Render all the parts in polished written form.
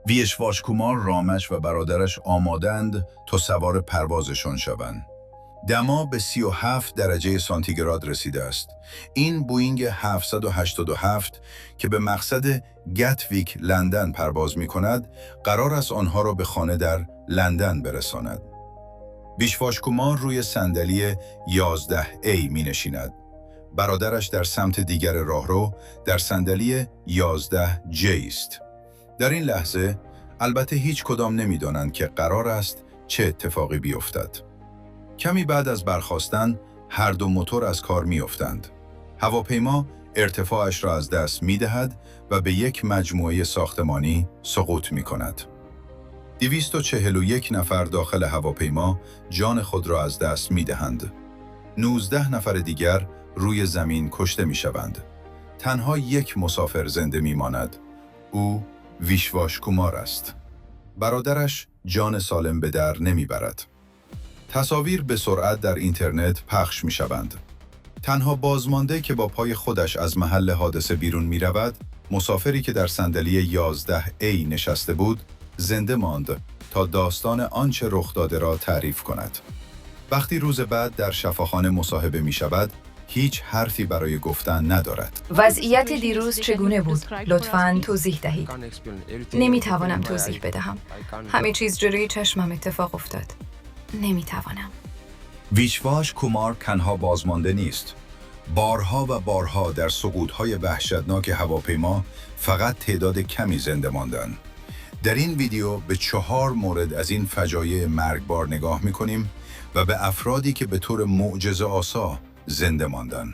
ویشواش کومار، رامش و برادرش آمادند تا سوار پروازشان شوند. دما به 37 درجه سانتیگراد رسیده است. این بوئینگ 787 که به مقصد گتویک لندن پرواز می کند، قرار است آنها را به خانه در لندن برساند. ویشواش کومار روی صندلی 11A می نشیند. برادرش در سمت دیگر راهرو در صندلی 11J است. در این لحظه البته هیچ کدام نمی دانند که قرار است چه اتفاقی بیفتد. کمی بعد از برخاستن هر دو موتور از کار می افتند. هواپیما ارتفاعش را از دست می دهد و به یک مجموعه ساختمانی سقوط می کند. 241 نفر داخل هواپیما جان خود را از دست می دهند. 19 نفر دیگر روی زمین کشته می شوند. تنها یک مسافر زنده می ماند. او ویشواش کومار است. برادرش جان سالم به در نمی برد. تصاویر به سرعت در اینترنت پخش می شوند. تنها بازمانده که با پای خودش از محل حادثه بیرون می رود، مسافری که در صندلی 11A نشسته بود، زنده ماند تا داستان آنچه رخ داده را تعریف کند. وقتی روز بعد در شفاخانه مصاحبه می شود، هیچ حرفی برای گفتن ندارد. وضعیت دیروز چگونه بود؟ لطفاً توضیح دهید. نمیتوانم توضیح بدهم. همه چیز جلوی چشمم اتفاق افتاد. نمیتوانم. ویشواش کومار تنها بازمانده نیست. بارها و بارها در سقوط‌های وحشتناک هواپیما فقط تعداد کمی زنده ماندند. در این ویدیو به 4 مورد از این فجایع مرگبار نگاه می‌کنیم و به افرادی که به طور معجزه‌آسا زنده ماندند.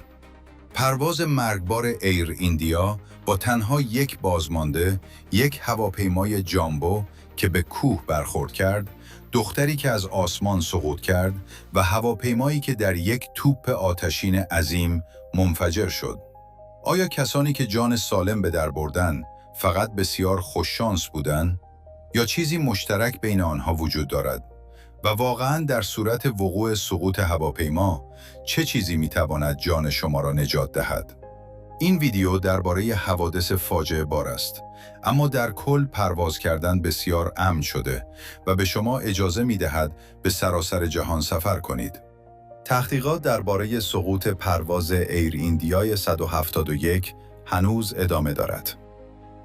پرواز مرگبار ایر ایندیا با تنها یک بازمانده، یک هواپیمای جامبو که به کوه برخورد کرد، دختری که از آسمان سقوط کرد و هواپیمایی که در یک توپ آتشین عظیم منفجر شد. آیا کسانی که جان سالم به در بردن فقط بسیار خوششانس بودند یا چیزی مشترک بین آنها وجود دارد؟ و واقعاً در صورت وقوع سقوط هواپیما چه چیزی میتواند جان شما را نجات دهد؟ این ویدیو درباره حوادث فاجعه بار است، اما در کل پرواز کردن بسیار امن شده و به شما اجازه می‌دهد به سراسر جهان سفر کنید. تحقیقات درباره سقوط پرواز ایر ایندیای 171 هنوز ادامه دارد.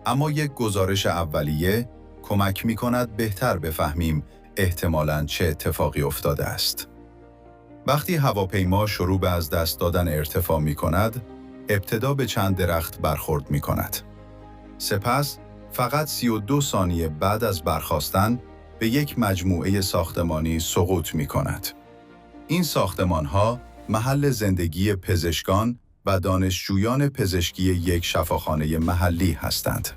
اما یک گزارش اولیه کمک می‌کند بهتر بفهمیم احتمالاً چه اتفاقی افتاده است. وقتی هواپیما شروع به از دست دادن ارتفاع می‌کند، ابتدا به چند درخت برخورد می کند. سپس فقط 32 ثانیه بعد از برخاستن به یک مجموعه ساختمانی سقوط می کند. این ساختمان‌ها محل زندگی پزشکان و دانشجویان پزشکی یک شفاخانه محلی هستند.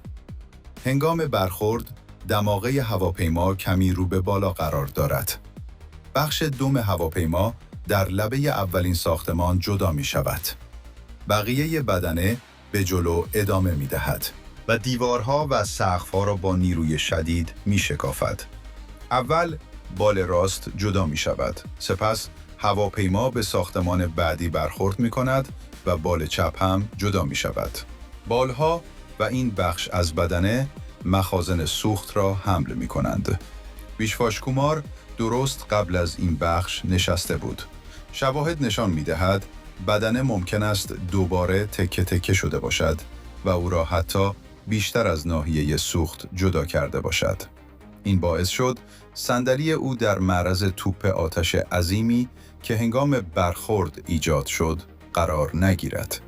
هنگام برخورد، دماغه هواپیما کمی رو به بالا قرار دارد. بخش دم هواپیما در لبه اولین ساختمان جدا می شود. بقیه بدنه به جلو ادامه می دهد و دیوارها و سقف‌ها را با نیروی شدید می شکافد. اول بال راست جدا می شود. سپس هواپیما به ساختمان بعدی برخورد می کند و بال چپ هم جدا می شود. بالها و این بخش از بدنه مخازن سوخت را حمل می کنند. ویشواش کومار درست قبل از این بخش نشسته بود. شواهد نشان می دهد بدنه ممکن است دوباره تکه تکه شده باشد و او را حتی بیشتر از ناحیه سوخت جدا کرده باشد. این باعث شد صندلی او در معرض توپ آتش عظیمی که هنگام برخورد ایجاد شد قرار نگیرد.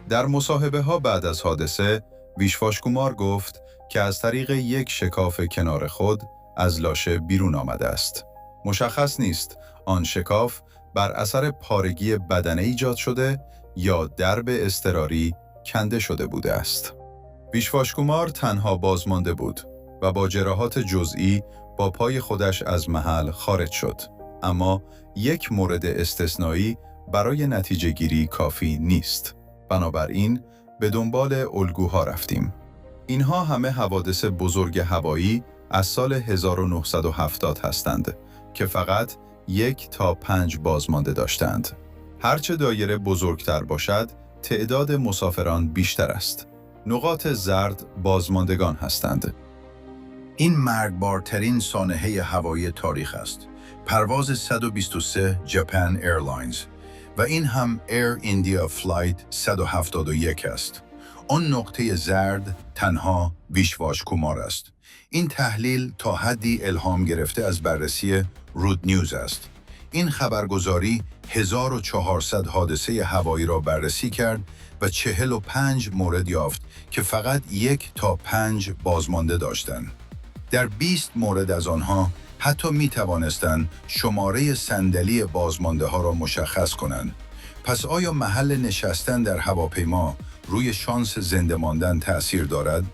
در مصاحبه‌ها بعد از حادثه، ویشواش کومار گفت که از طریق یک شکاف کنار خود از لاشه بیرون آمده است. مشخص نیست آن شکاف بر اثر پارگی بدنه ایجاد شده یا درب اضطراری کنده شده بوده است. ویشواش کومار تنها بازمانده بود و با جراحات جزئی با پای خودش از محل خارج شد. اما یک مورد استثنایی برای نتیجه گیری کافی نیست. بنابراین به دنبال الگوها رفتیم. اینها همه حوادث بزرگ هوایی از سال 1970 هستند که فقط 1 تا 5 بازمانده داشتند. هرچه دایره بزرگتر باشد، تعداد مسافران بیشتر است. نقاط زرد بازماندگان هستند. این مرگبارترین سانحه هوایی تاریخ است. پرواز 123 جپان ایرلاینز و این هم ایر ایندیا فلایت 171 است. آن نقطه زرد تنها ویشواش کمار است. این تحلیل تا حدی الهام گرفته از بررسی رود نیوز است. این خبرگزاری 1400 حادثه هوایی را بررسی کرد و 45 مورد یافت که فقط 1 تا 5 بازمانده داشتند. در 20 مورد از آنها حتی می توانستند شماره صندلی بازمانده ها را مشخص کنند. پس آیا محل نشستن در هواپیما روی شانس زنده ماندن تأثیر دارد؟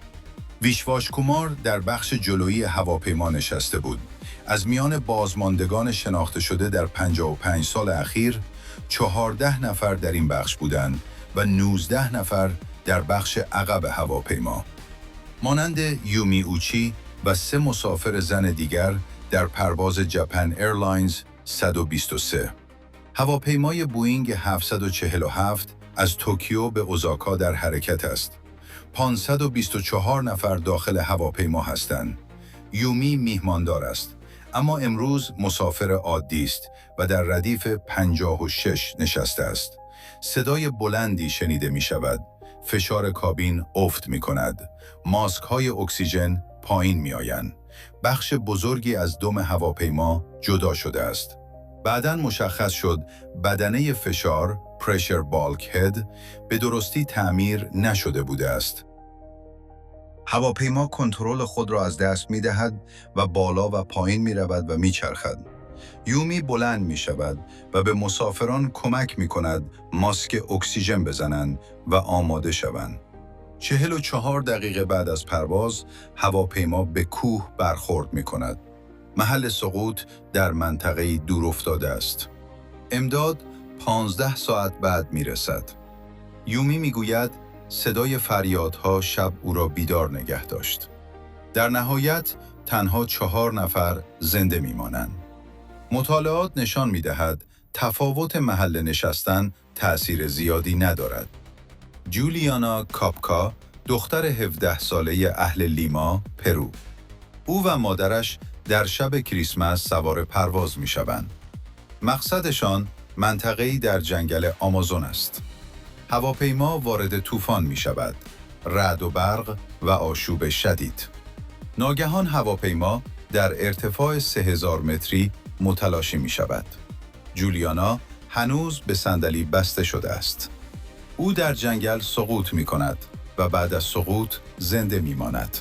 ویشواش کمار در بخش جلویی هواپیما نشسته بود. از میان بازماندگان شناخته شده در 55 سال اخیر، 14 نفر در این بخش بودند و 19 نفر در بخش عقب هواپیما. مانند یومی اوچی و 3 مسافر زن دیگر در پرواز جپان ایرلاینز 123. هواپیمای بوئینگ 747 از توکیو به اوزاکا در حرکت است. 524 نفر داخل هواپیما هستند. یومی میهماندار است، اما امروز مسافر عادی است و در ردیف 56 نشسته است. صدای بلندی شنیده می شود. فشار کابین افت می کند. ماسک های اکسیژن پایین می آیند. بخش بزرگی از دم هواپیما جدا شده است. بعداً مشخص شد بدنه فشار پرشر بالک هد به درستی تعمیر نشده بوده است. هواپیما کنترل خود را از دست می دهد و بالا و پایین می رود و می چرخد. یومی بلند می شود و به مسافران کمک می کند ماسک اکسیژن بزنند و آماده شوند. 44 دقیقه بعد از پرواز هواپیما به کوه برخورد می کند. محل سقوط در منطقه دور افتاده است. امداد 15 ساعت بعد می رسد. یومی می گوید صدای فریادها شب او را بیدار نگه داشت. در نهایت تنها 4 نفر زنده می مانند. مطالعات نشان می دهد تفاوت محل نشستن تأثیر زیادی ندارد. جولیانا کاپکا، دختر 17 ساله اهل لیما، پرو. او و مادرش در شب کریسمس سوار پرواز می شوند. مقصدشان منطقه‌ای در جنگل آمازون است. هواپیما وارد طوفان می شود، رعد و برق و آشوب شدید. ناگهان هواپیما در ارتفاع 3000 متری متلاشی می شود. جولیانا هنوز به صندلی بسته شده است. او در جنگل سقوط می کند و بعد از سقوط زنده می ماند.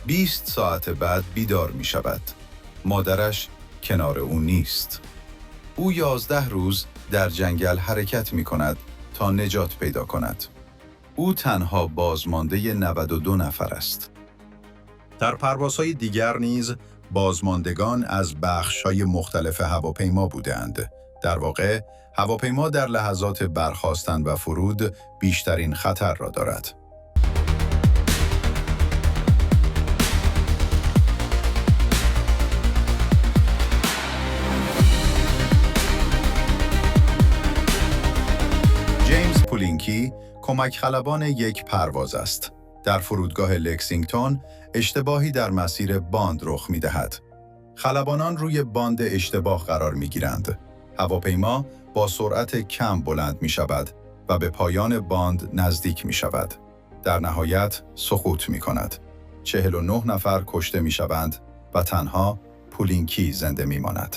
20 ساعت بعد بیدار می شود. مادرش کنار او نیست. او 11 روز در جنگل حرکت می کند تا نجات پیدا کند. او تنها بازمانده 92 نفر است. در پروازهای دیگر نیز بازماندگان از بخش‌های مختلف هواپیما بودند. در واقع هواپیما در لحظات برخاستن و فرود بیشترین خطر را دارد. جیمز پولینکی کمک خلبان یک پرواز است. در فرودگاه لکسینگتون اشتباهی در مسیر باند رخ می‌دهد. خلبانان روی باند اشتباه قرار می‌گیرند. هواپیما با سرعت کم بلند می‌شود و به پایان باند نزدیک می‌شود. در نهایت سقوط می‌کند. 49 نفر کشته می‌شوند و تنها پولینکی زنده می‌ماند.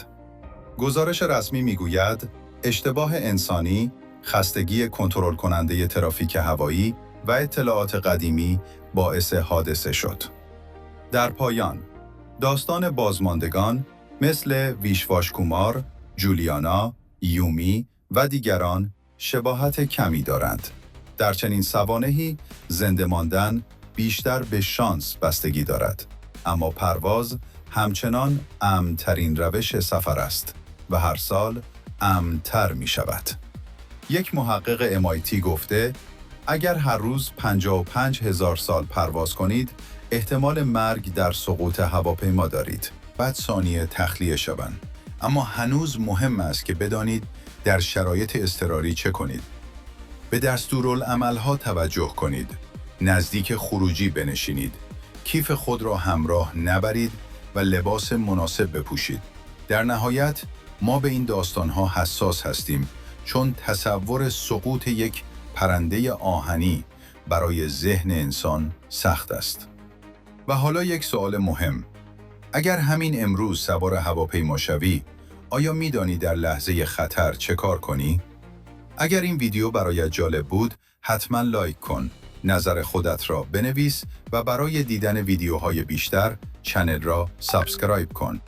گزارش رسمی می‌گوید اشتباه انسانی، خستگی کنترل کننده ترافیک هوایی و اطلاعات قدیمی باعث حادثه شد. در پایان، داستان بازماندگان مثل ویشواش کمار، جولیانا، یومی و دیگران شباهت کمی دارند. در چنین سوانحی زنده ماندن بیشتر به شانس بستگی دارد، اما پرواز همچنان امن‌ترین روش سفر است و هر سال امن‌تر می شود. یک محقق MIT گفته اگر هر روز 55,000 سال پرواز کنید، احتمال مرگ در سقوط هواپیما دارید. بعد ثانیه تخلیه شوند. اما هنوز مهم است که بدانید در شرایط اضطراری چه کنید. به دستورالعمل‌ها توجه کنید. نزدیک خروجی بنشینید. کیف خود را همراه نبرید و لباس مناسب بپوشید. در نهایت ما به این داستانها حساس هستیم چون تصور سقوط یک پرنده آهنی برای ذهن انسان سخت است. و حالا یک سوال مهم. اگر همین امروز سوار هواپیما شوی، آیا می‌دانی در لحظه خطر چه کار کنی؟ اگر این ویدیو برایت جالب بود، حتما لایک کن، نظر خودت را بنویس و برای دیدن ویدیوهای بیشتر چنل را سابسکرایب کن.